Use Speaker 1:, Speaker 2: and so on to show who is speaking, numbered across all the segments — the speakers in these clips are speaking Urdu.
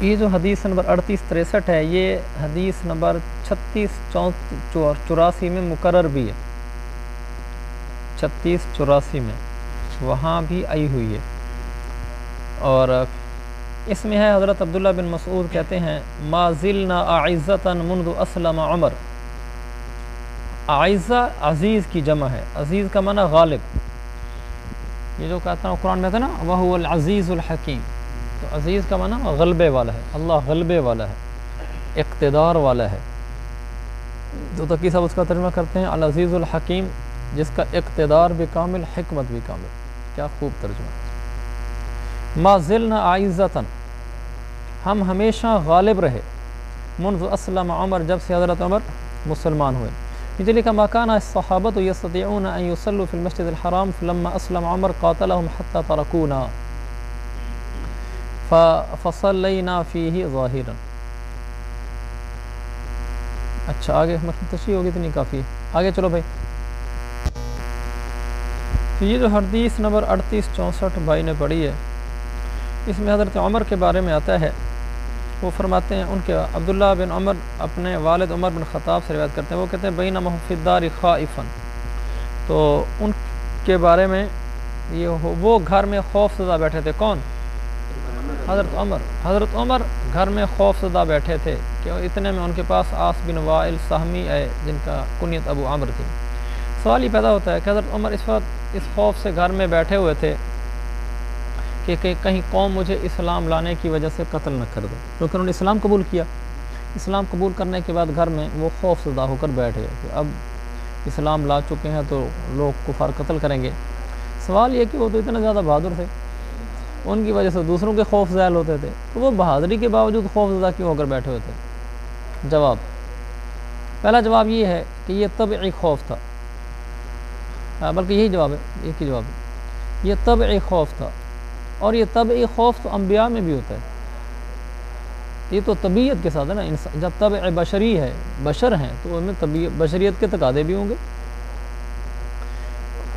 Speaker 1: یہ جو حدیث نمبر 3863 ہے، یہ حدیث نمبر 3684 میں مقرر بھی ہے، 3684 میں وہاں بھی آئی ہوئی ہے، اور اس میں ہے حضرت عبداللہ بن مسعود کہتے ہیں ما زلنا اعزتا منذ اسلم عمر۔ اعزہ عزیز کی جمع ہے، عزیز کا معنی غالب، یہ جو کہتا ہوں قرآن میں تھا نا وَهُوَ الْعَزِيزُ الْحَكِيمُ، تو عزیز کا معنی غلبے والا ہے، اللہ غلبے والا ہے، اقتدار والا ہے، تو تقی صاحب اس کا ترجمہ کرتے ہیں العزیز الحکیم، جس کا اقتدار بھی کامل، حکمت بھی کامل۔ کیا خوب ترجمہ۔ ما زلنا اعزتا، ہم ہمیشہ غالب رہے، منذ اسلم عمر، جب سے حضرت عمر مسلمان ہوئے۔ یہ لکھا ما كان الصحابة يستطيعون ان يصلوا في المسجد الحرام فلما اسلم عمر قاتلهم حتى تركونا فصلينا فيه ظاهرا۔ اچھا آگے تشریح ہوگی اتنی کافی ہے، آگے چلو بھائی۔ تو یہ جو حدیث نمبر 3864 بھائی نے پڑھی ہے، اس میں حضرت عمر کے بارے میں آتا ہے، وہ فرماتے ہیں ان کے عبداللہ بن عمر اپنے والد عمر بن خطاب سے روایت کرتے ہیں، وہ کہتے ہیں بینما فی الدار خائفا، تو ان کے بارے میں یہ وہ گھر میں خوف زدہ بیٹھے تھے۔ کون؟ حضرت عمر گھر میں خوف زدہ بیٹھے تھے کہ اتنے میں ان کے پاس عاص بن وائل سہمی آئے، جن کا کنیت ابو عمر تھی۔ سوال یہ پیدا ہوتا ہے کہ حضرت عمر اس وقت اس خوف سے گھر میں بیٹھے ہوئے تھے کہ کہیں قوم مجھے اسلام لانے کی وجہ سے قتل نہ کر دے، کیونکہ انہوں نے اسلام قبول کیا۔ اسلام قبول کرنے کے بعد گھر میں وہ خوف زدہ ہو کر بیٹھ گئے کہ اب اسلام لا چکے ہیں تو لوگ کفار قتل کریں گے۔ سوال یہ کہ وہ تو اتنے زیادہ بہادر تھے، ان کی وجہ سے دوسروں کے خوف زائل ہوتے تھے، تو وہ بہادری کے باوجود خوف زدہ کیوں ہو کر بیٹھے ہوئے تھے؟ جواب، پہلا جواب یہ ہے کہ یہ طبعی خوف تھا، بلکہ یہی جواب ہے، ایک ہی جواب ہے، یہ طبعی خوف تھا، اور یہ طبعی خوف تو انبیاء میں بھی ہوتا ہے، یہ تو طبیعت کے ساتھ ہے نا، جب طبع بشری ہے، بشر ہیں تو ان میں بشریت کے تقاضے بھی ہوں گے۔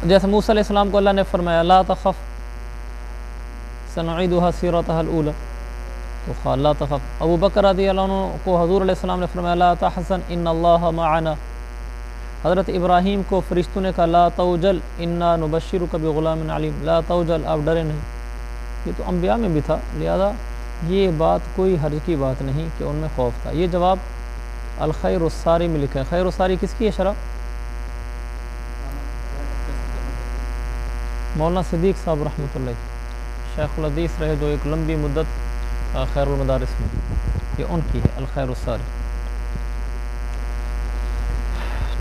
Speaker 1: جیسے موسیٰ علیہ السلام کو اللہ نے فرمایا لا تخف سنعیدها سیرتها الاولی، تو لا تخف۔ ابو بکر رضی اللہ عنہ کو حضور علیہ السلام نے فرمایا لا تحزن ان اللہ معنا۔ حضرت ابراہیم کو فرشتوں نے کہا لا توجل انا نبشرک بغلام علیم، لا توجل، آپ ڈرے نہیں۔ یہ تو انبیاء میں بھی تھا، لہذا یہ بات کوئی حرج کی بات نہیں کہ ان میں خوف تھا۔ یہ جواب الخیر الساری میں لکھا ہے۔ خیر الساری کس کی ہے شرح؟ مولانا صدیق صاحب رحمۃ اللہ، شیخ الحدیث رہے جو ایک لمبی مدت خیر المدارس میں، یہ ان کی ہے الخیر الساری۔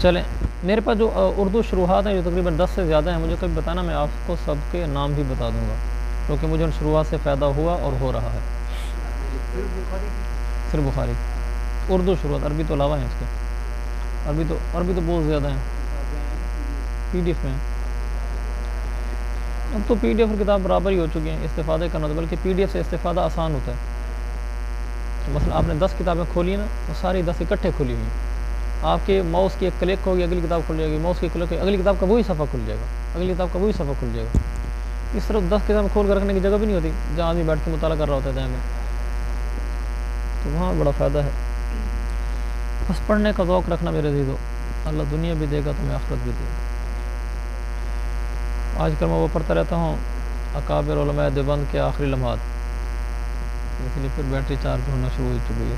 Speaker 1: چلیں، میرے پاس جو اردو شروحات ہیں جو تقریباً 10 سے زیادہ ہیں، مجھے کبھی بتانا، میں آپ کو سب کے نام بھی بتا دوں گا، کیونکہ مجھے ان شروحات سے فائدہ ہوا اور ہو رہا ہے۔ صرف بخاری اردو شروحات، عربی تو علاوہ ہیں اس کے، عربی تو بہت زیادہ ہیں، پی ڈی ایف میں۔ اب تو پی ڈی ایف اور کتاب برابر ہی ہو چکی ہیں استفادے کرنا، تو بلکہ پی ڈی ایف سے استفادہ آسان ہوتا ہے۔ مثلا آپ نے 10 کتابیں کھولی نا، تو ساری 10 اکٹھے کھلی ہوئی ہیں، آپ کے ماؤس کی ایک کلک ہوگی، اگلی کتاب کھل جائے گی، ماؤس کی کلک ہوگی، اگلی کتاب کا وہی صفحہ کھل جائے گا، اگلی کتاب کا وہی صفحہ کھل جائے گا۔ اس طرح 10 کتابیں کھول کر رکھنے کی جگہ بھی نہیں ہوتی، جہاں آدمی بیٹھ کے مطالعہ کر رہا ہوتا ہے میں، تو وہاں بڑا فائدہ ہے۔ بس پڑھنے کا ذوق رکھنا میرے عزیزو، اللہ دنیا بھی دے گا تمہیں آخرت بھی دے گا۔ آج کل میں وہ پڑھتا رہتا ہوں اکابر علماء دیوبند کے آخری لمحات، اس لیے پھر بیٹری چارج ہونا شروع ہو چکی ہے۔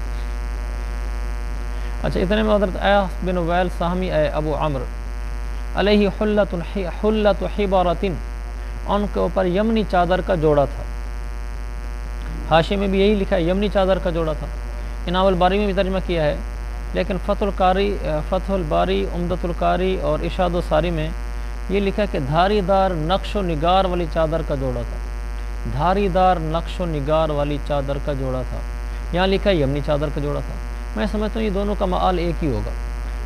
Speaker 1: اچھا، اتنے میں حضرت عاص بن وائل سہمی اے ابو عمر علیہ حلت حبارۃ، ان کے اوپر یمنی چادر کا جوڑا تھا۔ حاشیے میں بھی یہی لکھا ہے یمنی چادر کا جوڑا تھا، انام الباری میں بھی ترجمہ کیا ہے، لیکن فتح الباری، عمدۃ القاری اور ارشاد الساری میں یہ لکھا کہ دھاری دار نقش و نگار والی چادر کا جوڑا تھا، دھاری دار نقش و نگار والی چادر کا جوڑا تھا، یہاں لکھا ہے یمنی چادر کا جوڑا تھا۔ میں سمجھتا ہوں یہ دونوں کا معال ایک ہی ہوگا،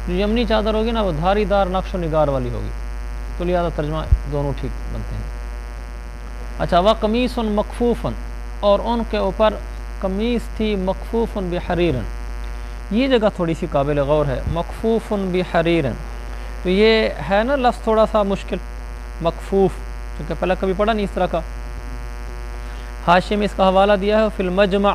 Speaker 1: جو یمنی چادر ہوگی نا وہ دھاری دار نقش و نگار والی ہوگی، تو لہذا ترجمہ دونوں ٹھیک بنتے ہیں۔ اچھا، وقمیص مکفوفن، اور ان کے اوپر قمیص تھی مکفوفن بحریرن، یہ جگہ تھوڑی سی قابل غور ہے، مکفوفن بحریرن، تو یہ ہے نا لفظ تھوڑا سا مشکل، مکفوف، کیونکہ پہلے کبھی پڑھا نہیں اس طرح کا۔ حاشیے میں اس کا حوالہ دیا ہے فی المجمع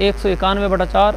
Speaker 1: 191/4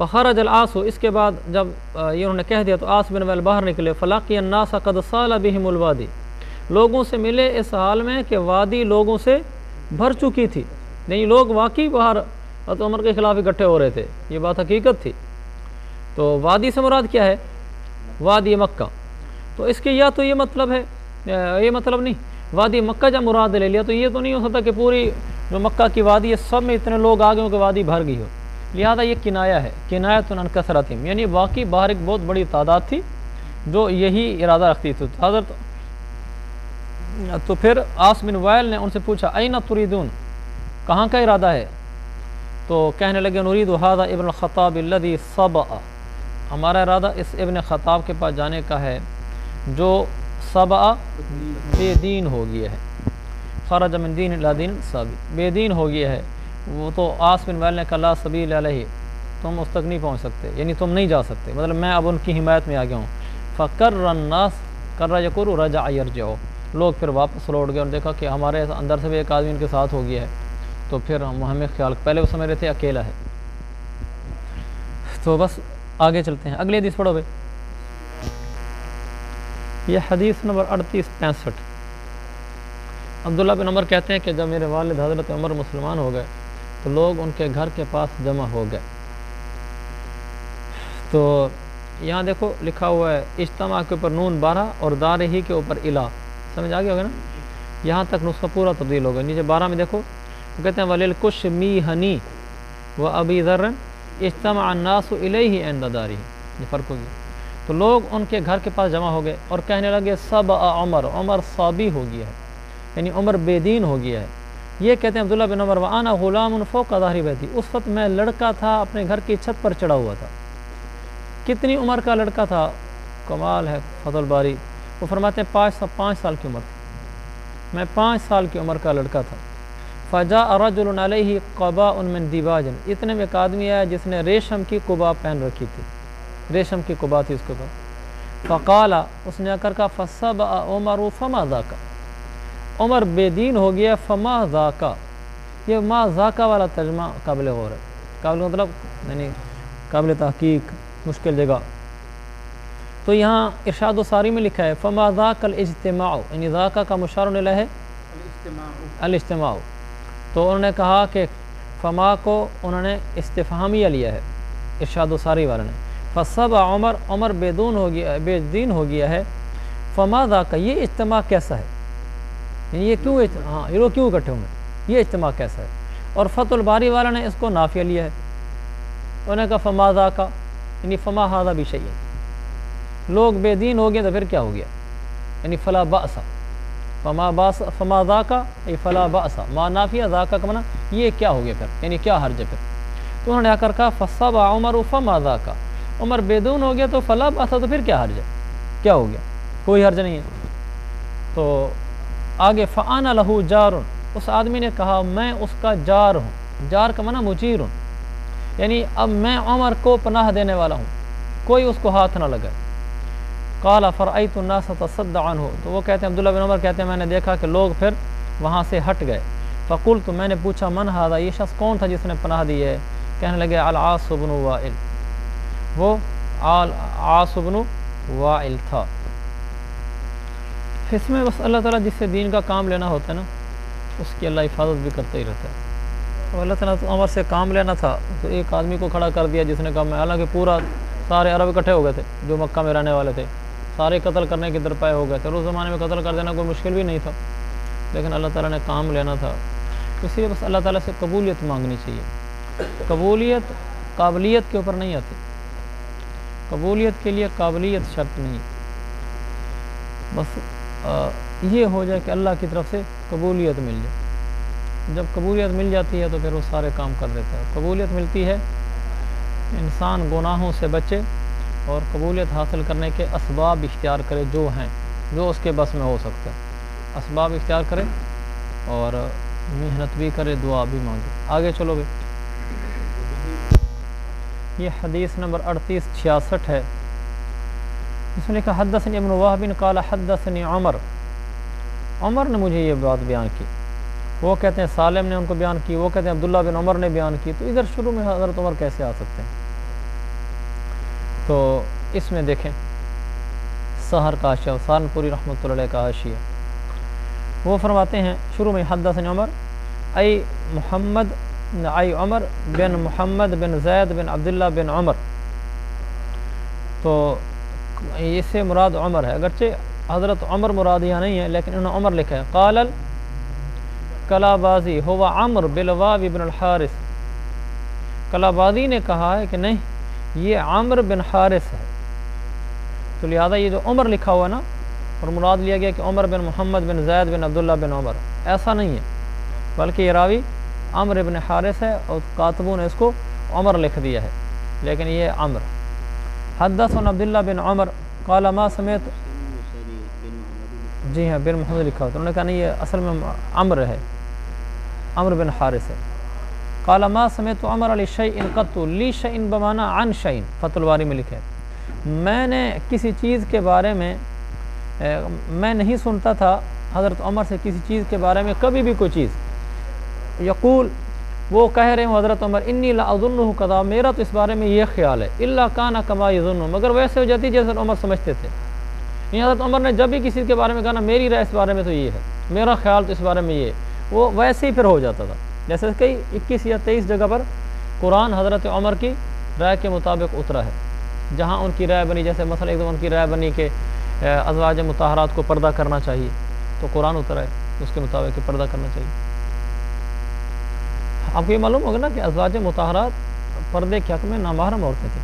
Speaker 1: فخرج العاص، اس کے بعد جب یہ انہوں نے کہہ دیا تو عاص بن وائل باہر نکلے، فلاقی الناس قد صال بهم الوادی، لوگوں سے ملے اس حال میں کہ وادی لوگوں سے بھر چکی تھی، نہیں لوگ واقعی باہر حضرت عمر کے خلاف اکٹھے ہو رہے تھے، یہ بات حقیقت تھی۔ تو وادی سے مراد کیا ہے؟ وادی مکہ۔ تو اس کے یا تو یہ مطلب ہے، یہ مطلب نہیں، وادی مکہ جب مراد لے لیا تو یہ تو نہیں ہو سکتا کہ پوری جو مکہ کی وادی ہے سب میں اتنے لوگ آ گئے ہوں کہ وادی بھر گئی ہو، لہذا یہ کنایہ ہے، کنایۃ عن کثرتہم، یعنی واقعی باہر ایک بہت بڑی تعداد تھی جو یہی ارادہ رکھتی تھی حضرت۔ تو پھر عاص بن وائل نے ان سے پوچھا این تریدون، کہاں کا ارادہ ہے؟ تو کہنے لگے نرید ھذا ابن الخطاب الذی صبأ، ہمارا ارادہ اس ابن خطاب کے پاس جانے کا ہے جو صبأ بے دین ہو گیا ہے، خرج من دین الی دین ثابت، بے دین ہو گیا ہے۔ وہ تو عاص بن وائل نے کہا لا سبیل علیہ، تم اس تک نہیں پہنچ سکتے، یعنی تم نہیں جا سکتے، مطلب میں اب ان کی حمایت میں آ گیا ہوں۔ فکر الناس کر یقر رجع یرجع، لوگ پھر واپس لوٹ گئے اور دیکھا کہ ہمارے اندر سے بھی ایک آدمی ان کے ساتھ ہو گیا ہے، تو پھر ہمیں خیال، پہلے وہ سمجھ رہے تھے اکیلا ہے۔ تو بس آگے چلتے ہیں، اگلی حدیث پڑھو بھائی۔ یہ حدیث نمبر 3865۔ عبداللہ بن عمر کہتے ہیں کہ جب میرے والد حضرت عمر مسلمان ہو گئے تو لوگ ان کے گھر کے پاس جمع ہو گئے۔ تو یہاں دیکھو لکھا ہوا ہے اجتماع کے اوپر نون 12 اور دار ہی کے اوپر الہ، سمجھ آ گیا ہوگا نا، یہاں تک نسخہ پورا تبدیل ہوگا۔ نیچے 12 میں دیکھو وہ کہتے ہیں ولیلکش میہنی و ابی ذر اجتمع الناس الیہ عند دارہ، یہ فرق ہو گیا۔ تو لوگ ان کے گھر کے پاس جمع ہو گئے اور کہنے لگے صبأ عمر، عمر صابی ہو گیا ہے، یعنی عمر بے دین ہو گیا ہے۔ یہ کہتے ہیں عبداللہ بن عمر وانا غلام فوق ظہر بیتی، اس وقت میں لڑکا تھا اپنے گھر کی چھت پر چڑھا ہوا تھا۔ کتنی عمر کا لڑکا تھا؟ کمال ہے فتح الباری، وہ فرماتے ہیں 5 سال کی عمر تھی، میں 5 سال کی عمر کا لڑکا تھا۔ فجاء رجل علیہ قباء من دیباج، اتنے میں ایک آدمی آیا جس نے ریشم کی قبا پہن رکھی تھی، ریشم کی قبا تھی اس کے اوپر۔ فقال، اس نے آ کر کہا فصبأ عمر فما ذاک، عمر بے دین ہو گیا، فما ذاک، یہ ما ذاک والا ترجمہ قابل غور ہے، قابل مطلب یعنی قابل تحقیق، مشکل جگہ۔ تو یہاں ارشاد الساری میں لکھا ہے فما ذاک الاجتماع، یعنی ذاک کا مشار الیہ ہے الاجتماع، تو انہوں نے کہا کہ فما کو انہوں نے استفہامیہ لیا ہے ارشاد الساری والے نے، فصبأ عمر، عمر بے دین ہو گیا ہے، فما ذاک، یہ اجتماع کیسا ہے، یعنی یہ کیوں یہ لوگ کیوں اکٹھے ہوں گے، یہ اجتماع کیسا ہے۔ اور فتح الباری والا نے اس کو نافیہ لیا ہے، انہوں نے کہا فما ذاک یعنی فما ھذا بشیء، لوگ بے دین ہو گئے تو پھر کیا ہو گیا، یعنی فلا بأس، فما ذاک ای فلا بأس، ما نافیہ ذاک کا معنی یہ کیا ہو گیا پھر، یعنی کیا حرج ہے پھر۔ تو انہوں نے آ کر کہا فصبأ عمر فما ذاک، عمر بے دین ہو گیا تو فلا بأس، تو پھر کیا حرج ہے، کیا ہو گیا، کوئی حرج نہیں ہے۔ تو آگے فانا لہو جار، اس آدمی نے کہا میں اس کا جار ہوں، جار کا معنی مجیر ہوں، یعنی اب میں عمر کو پناہ دینے والا ہوں، کوئی اس کو ہاتھ نہ لگائے۔ قال فرأیت الناس تصد عنہ، تو وہ کہتے ہیں عبداللہ بن عمر کہتے ہیں میں نے دیکھا کہ لوگ پھر وہاں سے ہٹ گئے۔ فقلت، میں نے پوچھا من ھذا، یہ شخص کون تھا جس نے پناہ دی ہے؟ کہنے لگے العاص بن وائل، وہ عاص بن وائل تھا۔ اس میں بس اللہ تعالیٰ جس سے دین کا کام لینا ہوتا ہے نا اس کی اللہ حفاظت بھی کرتا ہی رہتا ہے۔ اور اللہ تعالیٰ عمر سے کام لینا تھا تو ایک آدمی کو کھڑا کر دیا جس نے کہا میں، حالانکہ پورا سارے عرب اکٹھے ہو گئے تھے جو مکہ میں رہنے والے تھے، سارے قتل کرنے کے درپائے ہو گئے تھے، اور اس زمانے میں قتل کر دینا کوئی مشکل بھی نہیں تھا، لیکن اللہ تعالیٰ نے کام لینا تھا، اس لیے بس اللہ تعالیٰ سے قبولیت مانگنی چاہیے۔ قبولیت قابلیت کے اوپر نہیں آتی، قبولیت کے لیے قابلیت شرط نہیں، بس یہ ہو جائے کہ اللہ کی طرف سے قبولیت مل جائے۔ جب قبولیت مل جاتی ہے تو پھر وہ سارے کام کر دیتا ہے۔ قبولیت ملتی ہے انسان گناہوں سے بچے اور قبولیت حاصل کرنے کے اسباب اختیار کرے جو ہیں، جو اس کے بس میں ہو سکتا ہے، اسباب اختیار کرے اور محنت بھی کرے، دعا بھی مانگے۔ آگے چلو گے، یہ حدیث نمبر 3866 ہے، اس میں لکھا حدثنی ابن وہب قال حدثنی عمر، عمر نے مجھے یہ بات بیان کی، وہ کہتے ہیں سالم نے ان کو بیان کی، وہ کہتے ہیں عبداللہ بن عمر نے بیان کی، تو ادھر شروع میں حضرت عمر کیسے آ سکتے ہیں؟ تو اس میں دیکھیں سحر کا حاشیہ سہارنپوری رحمۃ اللہ علیہ کا حاشیہ، وہ فرماتے ہیں شروع میں حدثنی عمر ای عمر بن محمد بن زید بن عبداللہ بن عمر، تو اس سے مراد عمر ہے، اگرچہ حضرت عمر مراد یہاں نہیں ہے لیکن انہوں نے عمر لکھا ہے۔ قال الکلابازی ہوا عمر بالواو بن الحارث، کلابازی نے کہا ہے کہ نہیں یہ عمر بن حارث ہے، تو لہذا یہ جو عمر لکھا ہوا نا اور مراد لیا گیا کہ عمر بن محمد بن زید بن عبداللہ بن عمر، ایسا نہیں ہے، بلکہ یہ راوی عمر بن حارث ہے اور کاتبوں نے اس کو عمر لکھ دیا ہے، لیکن یہ عمر۔ حدثنا عبداللہ بن عمر قال ما سمعت، جی ہاں بن محمد لکھا ہوتا، انہوں نے کہا نہیں یہ اصل میں عمر ہے، عمر بن حارث ہے۔ قال ما سمعت عمر علی شیء قط، لی شیء بمعنی عن شیء، فتح الباری میں لکھا ہے میں نے کسی چیز کے بارے میں میں نہیں سنتا تھا حضرت عمر سے کسی چیز کے بارے میں کبھی بھی کوئی چیز، یقول وہ کہہ رہے ہوں حضرت عمر انی لا اظنہ کذا، میرا تو اس بارے میں یہ خیال ہے، الا کان کما یظن، مگر ویسے ہو جاتی جیسے عمر سمجھتے تھے، یعنی حضرت عمر نے جب بھی کسی کے بارے میں کہا نا میری رائے اس بارے میں تو یہ ہے، میرا خیال تو اس بارے میں یہ ہے، وہ ویسے ہی پھر ہو جاتا تھا۔ جیسے کئی 21 یا 23 جگہ پر قرآن حضرت عمر کی رائے کے مطابق اترا ہے، جہاں ان کی رائے بنی، جیسے مثلا ایک دم ان کی رائے بنی کہ ازواج مطہرات کو پردہ کرنا چاہیے، تو قرآن اترا ہے اس کے مطابق کہ پردہ کرنا چاہیے۔ آپ کو یہ معلوم ہوگا نا کہ ازواج مطہرات پردے کے حق میں نامحرم عورتیں تھیں،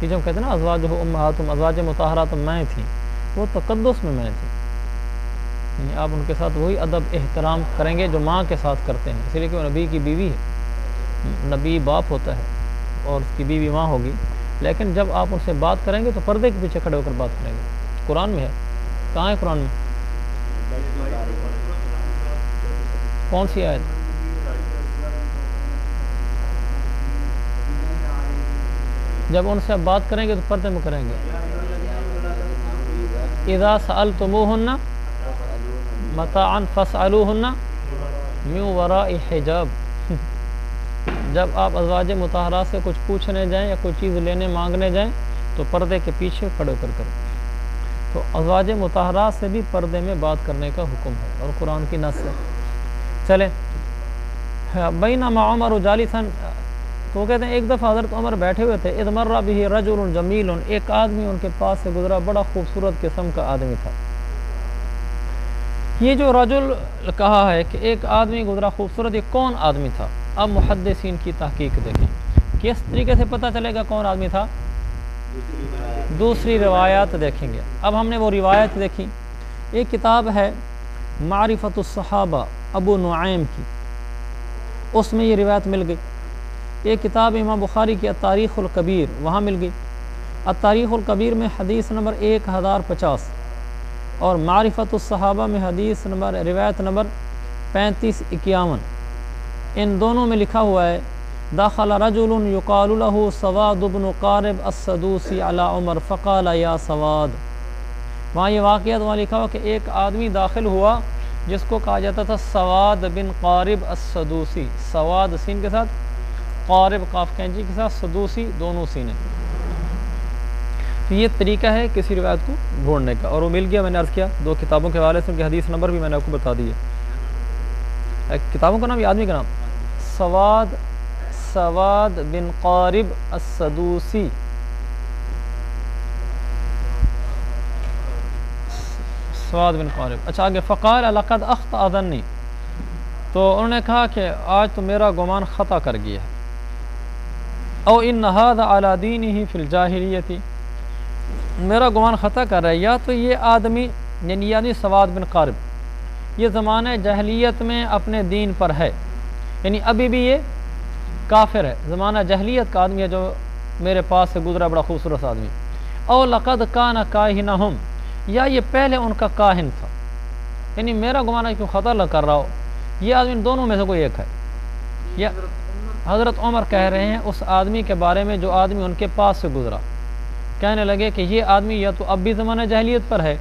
Speaker 1: یہ جو ہم کہتے ہیں نا ازواج امہاتہم، ازواج مطہرات میں تھیں، وہ تقدس میں تھیں، یعنی آپ ان کے ساتھ وہی ادب احترام کریں گے جو ماں کے ساتھ کرتے ہیں، اسی لیے کہ وہ نبی کی بیوی ہے، نبی باپ ہوتا ہے اور اس کی بیوی ماں ہوگی، لیکن جب آپ ان سے بات کریں گے تو پردے کے پیچھے کھڑے ہو کر بات کریں گے۔ قرآن میں ہے، کہاں ہے قرآن میں؟ کون سی آیت؟ جب ان سے آپ بات کریں گے تو پردے میں کریں گے۔ اذا سألتموہن متاعا فاسألوہن من وراء حجاب، جب آپ ازواج مطہرات سے کچھ پوچھنے جائیں یا کوئی چیز لینے مانگنے جائیں تو پردے کے پیچھے کھڑے کر کریں، تو ازواج مطہرات سے بھی پردے میں بات کرنے کا حکم ہے اور قرآن کی نص ہے۔ چلیں بینما عمر جالسا، تو وہ کہتے ہیں ایک دفعہ حضرت عمر بیٹھے ہوئے تھے، اذ مر به رجل جمیل، ایک آدمی ان کے پاس سے گزرا، بڑا خوبصورت قسم کا آدمی تھا۔ یہ جو رجل کہا ہے کہ ایک آدمی گزرا خوبصورت، یہ کون آدمی تھا؟ اب محدثین کی تحقیق دیکھیں کس طریقے سے پتہ چلے گا کون آدمی تھا، دوسری روایات دیکھیں گے۔ اب ہم نے وہ روایت دیکھی، ایک کتاب ہے معرفت الصحابہ ابو نعیم کی، اس میں یہ روایت مل گئی۔ ایک کتاب امام بخاری کی التاریخ الکبیر، وہاں مل گئی۔ التاریخ الکبیر میں حدیث نمبر 1050 اور معرفت الصحابہ میں حدیث نمبر روایت نمبر 3551، ان دونوں میں لکھا ہوا ہے داخل رجل یقال له سواد بن قارب السدوسی علی عمر فقال یا سواد، وہاں یہ واقعہ وہاں لکھا ہوا کہ ایک آدمی داخل ہوا جس کو کہا جاتا تھا سواد بن قارب السدوسی، سواد سین کے ساتھ، قارب قاف کینجی کے ساتھ، سدوسی دونوں سینے۔ تو یہ طریقہ ہے کسی روایت کو ڈھونڈنے کا، اور وہ مل گیا، میں نے عرض کیا 2 کتابوں کے حوالے سے، ان کے حدیث نمبر بھی میں نے آپ کو بتا دیے۔ کتابوں کا نام یا آدمی کا نام، سواد بن قارب السدوسی، سواد بن قارب۔ اچھا آگے، فقال لقد اخطأ ظنی، تو انہوں نے کہا کہ آج تو میرا گمان خطا کر گیا ہے، او ان هذا علی دینہ فی الجاہلیۃ، میرا گمان خطا کر رہا ہے، یا تو یہ آدمی یعنی سواد بن قارب یہ زمانہ جاہلیت میں اپنے دین پر ہے، یعنی ابھی بھی یہ کافر ہے، زمانہ جاہلیت کا آدمی ہے جو میرے پاس سے گزرا، بڑا خوبصورت آدمی۔ او لقد کان کاہنہم، یا یہ پہلے ان کا کاہن تھا، یعنی میرا گمان ہے کیوں خطا نہ کر رہا ہو، یہ آدمی دونوں میں سے کوئی ایک ہے۔ یا حضرت عمر کہہ رہے ہیں اس آدمی کے بارے میں جو آدمی ان کے پاس سے گزرا، کہنے لگے کہ یہ آدمی یا تو اب بھی زمانہ جاہلیت پر ہے،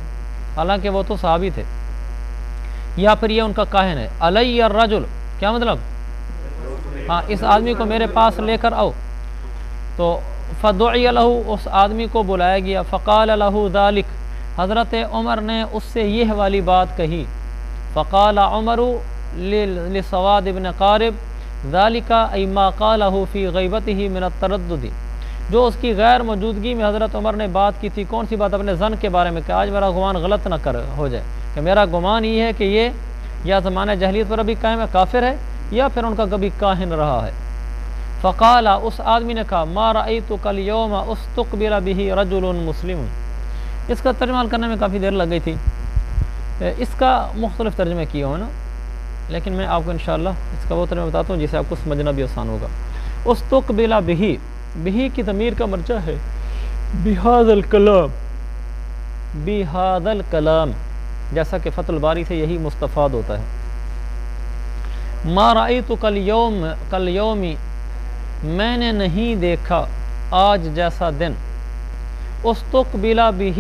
Speaker 1: حالانکہ وہ تو صحابی تھے، یا پھر یہ ان کا کاہن ہے۔ علی الرجل، کیا مطلب؟ ہاں، اس آدمی کو میرے پاس لے کر آؤ۔ تو فدعی لہو، اس آدمی کو بلایا گیا، فقال لہو ذالک، حضرت عمر نے اس سے یہ والی بات کہی، فقال عمر لسواد بن قارب ذالک ای ما قالہ فی غیبتہ من التردد، جو اس کی غیر موجودگی میں حضرت عمر نے بات کی تھی، کون سی بات؟ اپنے زن کے بارے میں، کہ آج میرا گمان غلط نہ ہو جائے، کہ میرا گمان یہ ہے کہ یہ یا زمانہ جہلیت پر ابھی قائم ہے، کافر ہے، یا پھر ان کا کبھی کاہن رہا ہے۔ فقال، اس آدمی نے کہا، ما رأیتک اليوم استقبل بہ رجل مسلم۔ اس کا ترجمہ کرنے میں کافی دیر لگ گئی تھی، اس کا مختلف ترجمے کیے ہوں نا، لیکن میں آپ کو انشاءاللہ اس کا وہ ترجمہ بتاتا ہوں جسے آپ کو سمجھنا بھی آسان ہوگا۔ استقبل بہ، بہ کی ضمیر کا مرجع ہے بہذا الکلام، بہذا الکلام، جیسا کہ فتح الباری سے یہی مستفاد ہوتا ہے۔ ما رأیتک اليوم، کالیوم، میں نے نہیں دیکھا آج جیسا دن، استقبل بہ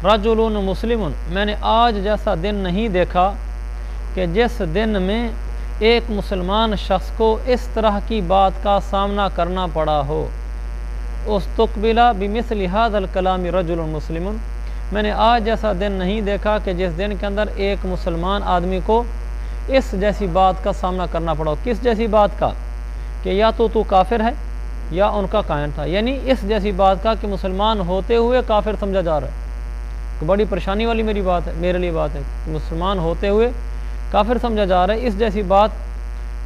Speaker 1: رجل مسلم، میں نے آج جیسا دن نہیں دیکھا کہ جس دن میں ایک مسلمان شخص کو اس طرح کی بات کا سامنا کرنا پڑا ہو۔ استقبل بمثل هذا الکلام رجل مسلم، میں نے آج جیسا دن نہیں دیکھا کہ جس دن کے اندر ایک مسلمان آدمی کو اس جیسی بات کا سامنا کرنا پڑا ہو۔ کس جیسی بات کا؟ کہ یا تو کافر ہے یا ان کا قائن تھا، یعنی اس جیسی بات کا کہ مسلمان ہوتے ہوئے کافر سمجھا جا رہا ہے۔ بڑی پریشانی والی میرے لیے بات ہے کہ مسلمان ہوتے ہوئے کافر سمجھا جا رہا ہے، اس جیسی بات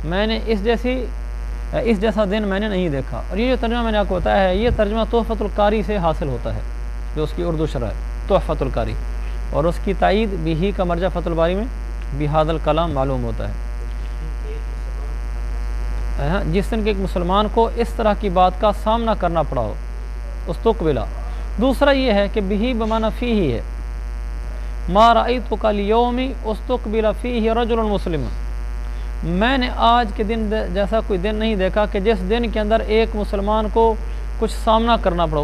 Speaker 1: میں نے اس جیسا دن میں نے نہیں دیکھا۔ اور یہ جو ترجمہ میں نے آپ کو بتایا ہے، یہ ترجمہ تحفۃ القاری سے حاصل ہوتا ہے، جو اس کی اردو شرح ہے تحفۃ القاری، اور اس کی تائید بھی کا مرجع فتح الباری میں بہذا الکلام معلوم ہوتا ہے۔ جس دن کے ایک مسلمان کو اس طرح کی بات کا سامنا کرنا پڑا ہو، استقبلا۔ دوسرا یہ ہے کہ بہی بمعنی فیہ ہے، ما رأیتک اليوم استقبل فیہ رجل مسلم، میں نے آج کے دن جیسا کوئی دن نہیں دیکھا کہ جس دن کے اندر ایک مسلمان کو کچھ سامنا کرنا پڑا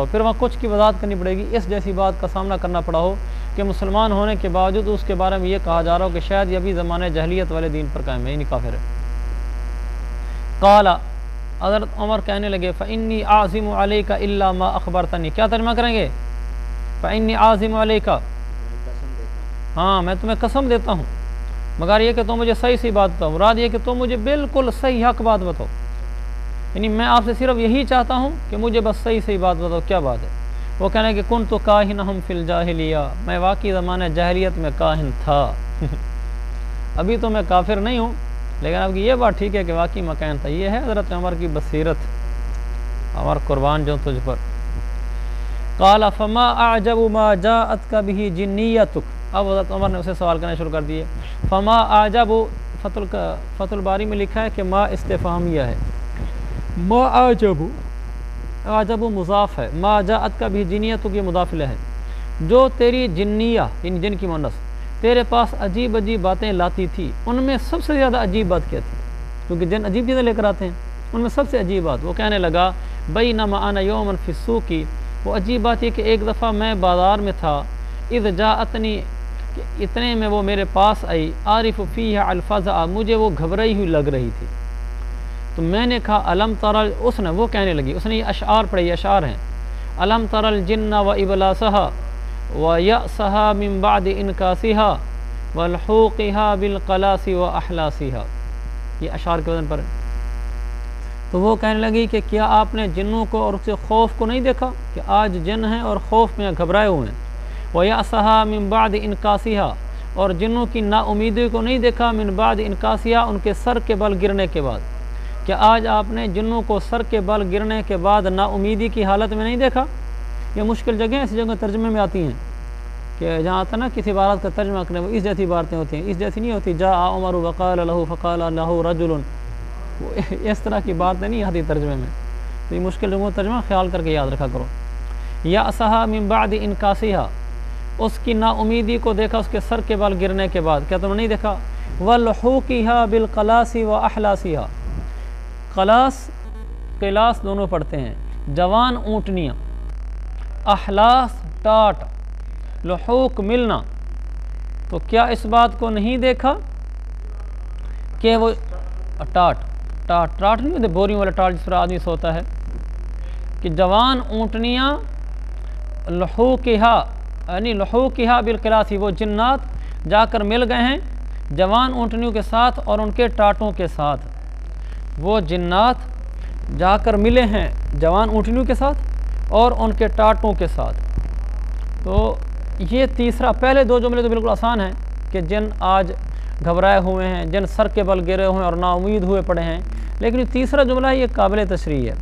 Speaker 1: ہو، پھر وہاں کچھ کی وضاحت کرنی پڑے گی، اس جیسی بات کا سامنا کرنا پڑا ہو کہ مسلمان ہونے کے باوجود اس کے بارے میں یہ کہا جا رہا ہو کہ شاید یہ بھی زمانے جہلیت والے دین پر قائم ہے، یعنی کافر ہے۔ قال، حضرت عمر کہنے لگے، فإنی أعزم علیک الا ما اخبرتنی، کیا ترجمہ کریں گے؟ فإنی أعزم علیک، ہاں میں تمہیں قسم دیتا ہوں، مگر یہ کہ تم مجھے صحیح بات بتاؤ، مراد یہ کہ تم مجھے بالکل صحیح حق بات بتاؤ، یعنی میں آپ سے صرف یہی چاہتا ہوں کہ مجھے بس صحیح بات بتاؤ، کیا بات ہے؟ وہ کہنے کہ کنت کاہنہم فی الجاہلیہ، میں واقعی زمانہ جاہلیت میں کاہن تھا، ابھی تو میں کافر نہیں ہوں، لیکن اب کی یہ بات ٹھیک ہے کہ واقعی میں کاہن تھا۔ یہ ہے حضرت عمر کی بصیرت، عمر قربان جو تجھ پر۔ قال فما اعجب ما جاءتک بہ جنیتک، اب حضرت عمر نے اسے سوال کرنا شروع کر دیے۔ فما اعجب، فتح الباری میں لکھا ہے کہ ما استفہامیہ ہے، ما اعجب مضاف ہے، ما جاءتک بہ جنیتک یہ مضاف الیہ ہے، جو تیری جنیہ یعنی جن کی مونس تیرے پاس عجیب باتیں لاتی تھی، ان میں سب سے زیادہ عجیب بات کیا تھی؟ کیونکہ جن عجیب چیزیں لے کر آتے ہیں، ان میں سب سے عجیب بات، وہ کہنے لگا بینما انا یوما فی السوق، وہ عجیب بات یہ کہ ایک دفعہ میں بازار میں تھا، اذ جاءتنی، کہ اتنے میں وہ میرے پاس آئی، عارف فیہا الفزع، مجھے وہ گھبرائی ہوئی لگ رہی تھی، تو میں نے کہا الم تر، وہ کہنے لگی، اس نے یہ اشعار پڑھے، یہ اشعار ہیں، الم تر الجن و ابلاسہا وَيَأْسَهَا مِن بَعْدِ إِنْكَاسِهَا وَالْحُوقِهَا بِالْقَلَاسِ وَأَحْلَاسِهَا، یہ اشعار کے وزن پر ہے۔ تو وہ کہنے لگی کہ کیا آپ نے جنوں کو اور اس سے خوف کو نہیں دیکھا کہ آج جن ہیں اور خوف میں گھبرائے ہوئے ہیں، وَيَأْسَهَا مِن بَعْدِ إِنْكَاسِهَا، اور جنوں کی نا امیدی کو نہیں دیکھا، من بعد انکاسیہ، ان کے سر کے بل گرنے کے بعد، کہ آج آپ نے جنوں کو سر کے بل گرنے کے بعد نا امیدی کی حالت میں نہیں دیکھا۔ یہ مشکل جگہیں ایسی جگہ ترجمے میں آتی ہیں کہ جہاں آتا نا کسی عبارت کا ترجمہ کرنے، وہ اس جیسی باتیں ہوتی ہیں، اس جیسی نہیں ہوتی جاء عمر وقال له فقال له رجل، اس طرح کی باتیں نہیں آتی ترجمے میں، تو یہ مشکل جگہوں ترجمہ خیال کر کے یاد رکھا کرو۔ یأسہا من بعد انکاسیہا، اس کی نا امیدی کو دیکھا اس کے سر کے بال گرنے کے بعد، کیا تم نے نہیں دیکھا؟ والحوقیہا بالقلاس واحلاسیہا، قلاس قلاس دونوں پڑھتے ہیں، جوان اونٹنیاں، احلاس ٹاٹ، لحوق ملنا، تو کیا اس بات کو نہیں دیکھا کہ وہ ٹاٹ ٹاٹ نہیں ہوتے بوریوں والا ٹاٹ جس پر آدمی سوتا ہے، کہ جوان اونٹنیاں لحوقہا یعنی لحوقہا بالقلاص، وہ جنات جا کر مل گئے ہیں جوان اونٹنیوں کے ساتھ اور ان کے ٹاٹوں کے ساتھ، وہ جنات جا کر ملے ہیں جوان اونٹنیوں کے ساتھ اور ان کے ٹاٹوں کے ساتھ۔ تو یہ تیسرا، پہلے دو جملے تو بالکل آسان ہیں کہ جن آج گھبرائے ہوئے ہیں، جن سر کے بل گرے ہوئے ہیں اور نا امید ہوئے پڑے ہیں، لیکن یہ تیسرا جملہ ہے، یہ قابل تشریح ہے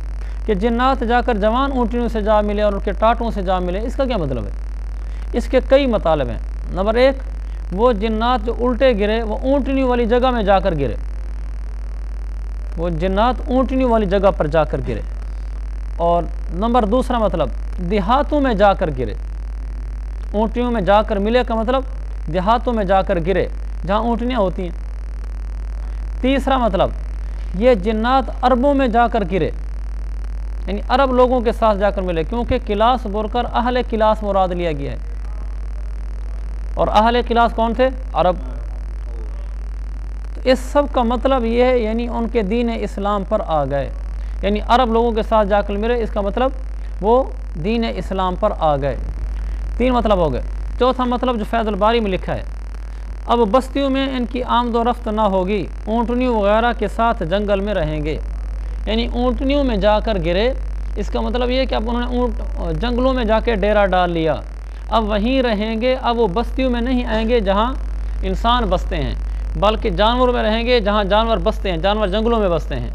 Speaker 1: کہ جنات جا کر جوان اونٹنیوں سے جا ملے اور ان کے ٹاٹوں سے جا ملے۔ اس کا کیا مطلب ہے؟ اس کے کئی مطالب ہیں۔ نمبر ایک، وہ جنات جو الٹے گرے وہ اونٹنیوں والی جگہ میں جا کر گرے، وہ جنات اونٹنیوں والی جگہ پر جا کر گرے۔ اور نمبر دوسرا مطلب، دیہاتوں میں جا کر گرے۔ اونٹنیوں میں جا کر ملے کا مطلب دیہاتوں میں جا کر گرے جہاں اونٹنیاں ہوتی ہیں۔ تیسرا مطلب، یہ جنات عربوں میں جا کر گرے، یعنی عرب لوگوں کے ساتھ جا کر ملے، کیونکہ کلاس بول کر اہل کلاس مراد لیا گیا ہے، اور اہل کلاس کون تھے؟ عرب۔ تو اس سب کا مطلب یہ ہے یعنی ان کے دین اسلام پر آ گئے، یعنی عرب لوگوں کے ساتھ جا کر ملے، اس کا مطلب وہ دین اسلام پر آ گئے۔ تین مطلب ہو گئے۔ چوتھا مطلب جو فیض الباری میں لکھا ہے، اب بستیوں میں ان کی آمد و رفت نہ ہوگی، اونٹنیوں وغیرہ کے ساتھ جنگل میں رہیں گے، یعنی اونٹنیوں میں جا کر گرے، اس کا مطلب یہ کہ اب انہوں نے جنگلوں میں جا کے ڈیرا ڈال لیا، اب وہیں رہیں گے، اب وہ بستیوں میں نہیں آئیں گے جہاں انسان بستے ہیں، بلکہ جانور میں رہیں گے جہاں جانور بستے ہیں، جانور جنگلوں میں بستے ہیں،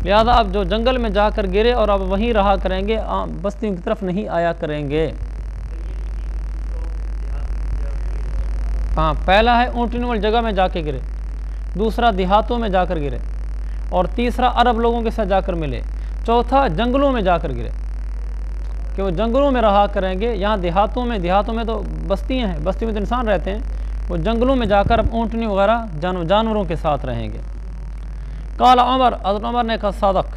Speaker 1: لہذا اب جو جنگل میں جا کر گرے اور اب وہیں رہا کریں گے، بستیوں کی طرف نہیں آیا کریں گے۔ ہاں، پہلا ہے اونٹنیوں والی جگہ میں جا کے گرے، دوسرا دیہاتوں میں جا کر گرے، اور تیسرا عرب لوگوں کے ساتھ جا کر ملے، چوتھا جنگلوں میں جا کر گرے کہ وہ جنگلوں میں رہا کریں گے، یہاں دیہاتوں میں تو بستیاں ہیں، بستیوں میں تو انسان رہتے ہیں، وہ جنگلوں میں جا کر اب اونٹنی وغیرہ جانوروں کے ساتھ رہیں گے۔ قال عمر، حضرت عمر نے کہا صدق،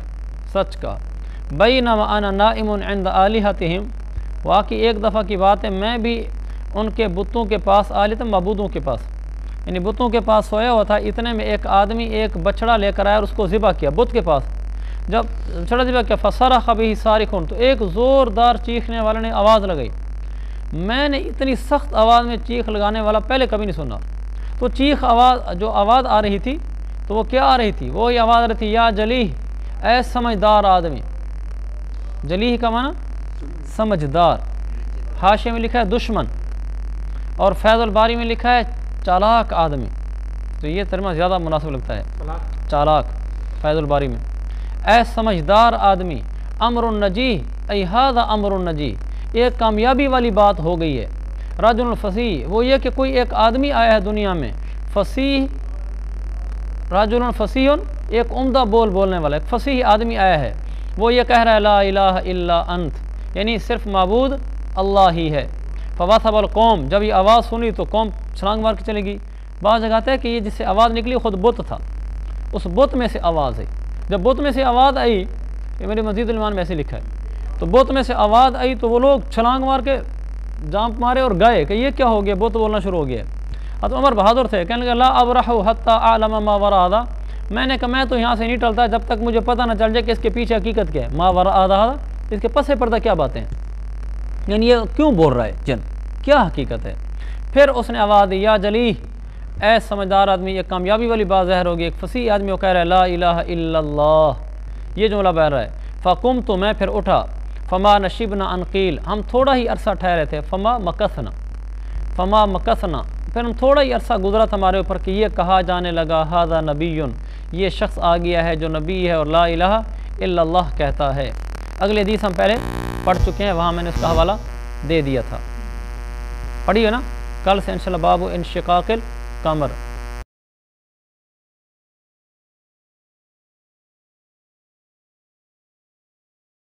Speaker 1: سچ کہا، بینما انا نائم عند آلہتہم، واقعی ایک دفعہ کی بات ہے میں بھی ان کے بتوں کے پاس، آلہتہم معبودوں کے پاس، یعنی بتوں کے پاس سویا ہوا تھا، اتنے میں ایک آدمی ایک بچڑا لے کر آیا اور اس کو ذبح کیا بت کے پاس۔ جب بچڑا ذبح کیا، فصرخ بہ صارخ، تو ایک زوردار چیخنے والے نے آواز لگائی، میں نے اتنی سخت آواز میں چیخ لگانے والا پہلے کبھی نہیں سنا۔ تو جو آواز آ رہی تھی تو وہ کیا آ رہی تھی؟ وہی آواز آ رہی تھی، یا جلیح، اے سمجھدار آدمی۔ جلیح کا معنی سمجھدار، حاشیے میں لکھا ہے دشمن، اور فیض الباری میں لکھا ہے چالاک آدمی، تو یہ ترجمہ زیادہ مناسب لگتا ہے، چالاک، فیض الباری میں، اے سمجھدار آدمی، امر النجیح، ای ھذا امر النجیح، ایک کامیابی والی بات ہو گئی ہے۔ رجل الفصیح، وہ یہ کہ کوئی ایک آدمی آیا ہے دنیا میں، فصیح، رجل فصیح، ایک عمدہ بولنے والا، ایک فصیح آدمی آیا ہے، وہ یہ کہہ رہا ہے لا الہ الا انت، یعنی صرف معبود اللہ ہی ہے۔ فوثب القوم، جب یہ آواز سنی تو قوم چھلانگ مار کے چلے گی۔ بعض جگہ آتا ہے کہ یہ جس سے آواز نکلی خود بت تھا، اس بت میں سے آواز آئی، جب بت میں سے آواز آئی، یہ میرے مزید الایمان میں ایسے لکھا ہے، تو بت میں سے آواز آئی تو وہ لوگ چھلانگ مار کے جانپ مارے اور گئے کہ یہ کیا ہو گیا، بت بولنا شروع ہو گیا۔ حضرت عمر بہادر تھے، کہنے لگے لا ابرح حتی اعلم ما وراء ھذا، میں نے کہا میں تو یہاں سے نہیں ٹلتا جب تک مجھے پتہ نہ چل جائے کہ اس کے پیچھے حقیقت کیا ہے، ما وراء ھذا، اس کے پس پردہ کیا باتیں ہیں، یعنی یہ کیوں بول رہا ہے جن، کیا حقیقت ہے۔ پھر اس نے آواز دی، یا جلیح، اے سمجھدار آدمی، یہ کامیابی والی بات ظاہر ہوگی، ایک فصیح آدمی وہ کہہ رہا ہے لا الہ الا اللہ، یہ جملہ بہر رہا ہے۔ فقمت، تو میں پھر اٹھا، فما نشبنا ان قیل، ہم تھوڑا ہی عرصہ ٹھہرے تھے، فما مکثنا، پھر ہم تھوڑا ہی عرصہ گزرا تھا ہمارے اوپر کہ یہ کہا جانے لگا ھذا نبی، یہ شخص آ گیا ہے جو نبی ہے اور لا الہ الا اللہ کہتا ہے۔ اگلے حدیث ہم پہلے پڑھ چکے ہیں، وہاں میں نے اس کا حوالہ دے دیا تھا، پڑھی ہے نا، کل سے انشاءاللہ باب انشقاق القمر۔